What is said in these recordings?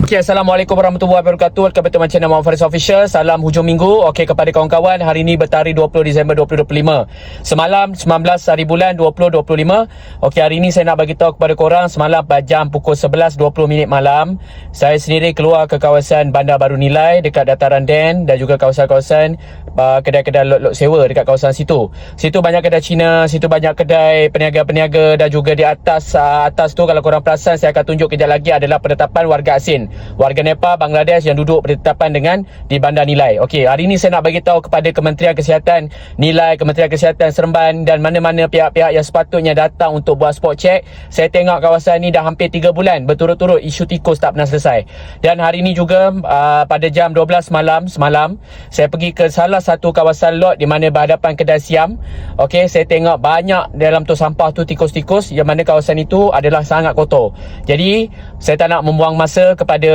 Okay, Assalamualaikum warahmatullahi wabarakatuh. Welcome back to my channel Muhammad Faris Official. Salam hujung minggu. Okay, kepada kawan-kawan, hari ini bertarikh 20 Disember 2025. Semalam 19 hari bulan 2025. Okay, hari ini saya nak bagi tahu kepada korang, semalam pada jam pukul 11.20 malam, saya sendiri keluar ke kawasan Bandar Baru Nilai dekat dataran Dan dan juga kawasan-kawasan kedai-kedai lot-lot sewa dekat kawasan situ. Situ banyak kedai Cina, situ banyak kedai peniaga-peniaga, dan juga di atas tu kalau korang perasan, saya akan tunjuk kejap lagi adalah penetapan warga asing, warga Nepal, Bangladesh yang duduk penetapan dengan di Bandar Nilai. Okey, hari ini saya nak bagi tahu kepada Kementerian Kesihatan Nilai, Kementerian Kesihatan Seremban dan mana-mana pihak-pihak yang sepatutnya datang untuk buat spot check. Saya tengok kawasan ni dah hampir 3 bulan berturut-turut isu tikus tak pernah selesai. Dan hari ini juga pada jam 12 malam semalam, saya pergi ke salah satu kawasan lot di mana berhadapan kedai Siam. Okey, saya tengok banyak dalam tu sampah tu tikus-tikus, yang mana kawasan itu adalah sangat kotor. Jadi saya tak nak membuang masa kepada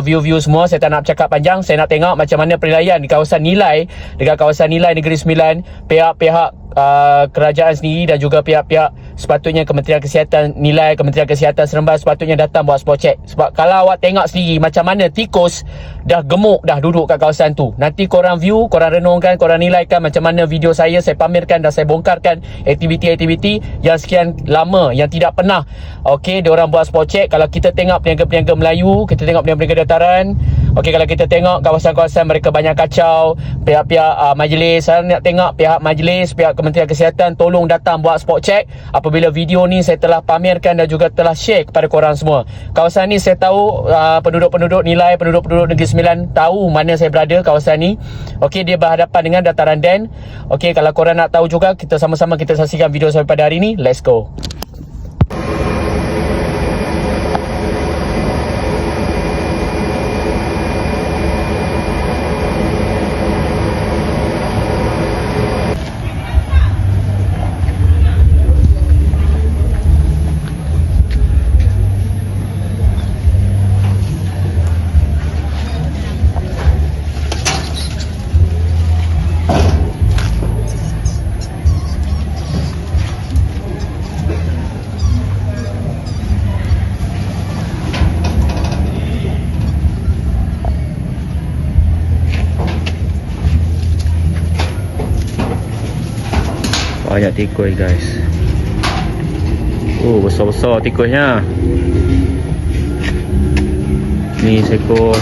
view-view semua, saya tak nak bercakap panjang. Saya nak tengok macam mana penilaian di kawasan Nilai, dekat kawasan Nilai Negeri Sembilan, pihak-pihak kerajaan sendiri dan juga pihak-pihak sepatutnya Kementerian Kesihatan Nilai, Kementerian Kesihatan Seremban sepatutnya datang buat spot check. Sebab kalau awak tengok sendiri macam mana tikus dah gemuk dah duduk kat kawasan tu, nanti korang view, korang renungkan, korang nilaikan macam mana video saya pamerkan dan saya bongkarkan aktiviti-aktiviti yang sekian lama yang tidak pernah diorang buat spot check. Kalau kita tengok peniaga-peniaga Melayu, kita tengok peniaga-peniaga dataran, kalau kita tengok kawasan-kawasan mereka banyak kacau, pihak-pihak majlis, saya nak tengok pihak majlis, pihak Kementerian Kesihatan tolong datang buat spot check. Apabila video ni saya telah pamerkan dan juga telah share kepada korang semua. Kawasan ni saya tahu penduduk-penduduk Nilai, penduduk-penduduk Negeri Sembilan tahu mana saya berada kawasan ni. Okey, dia berhadapan dengan dataran Dan. Okey, kalau korang nak tahu juga, kita sama-sama kita saksikan video sampai pada hari ni. Let's go. Banyak tikus guys. Besar-besar tikusnya. Ni seekor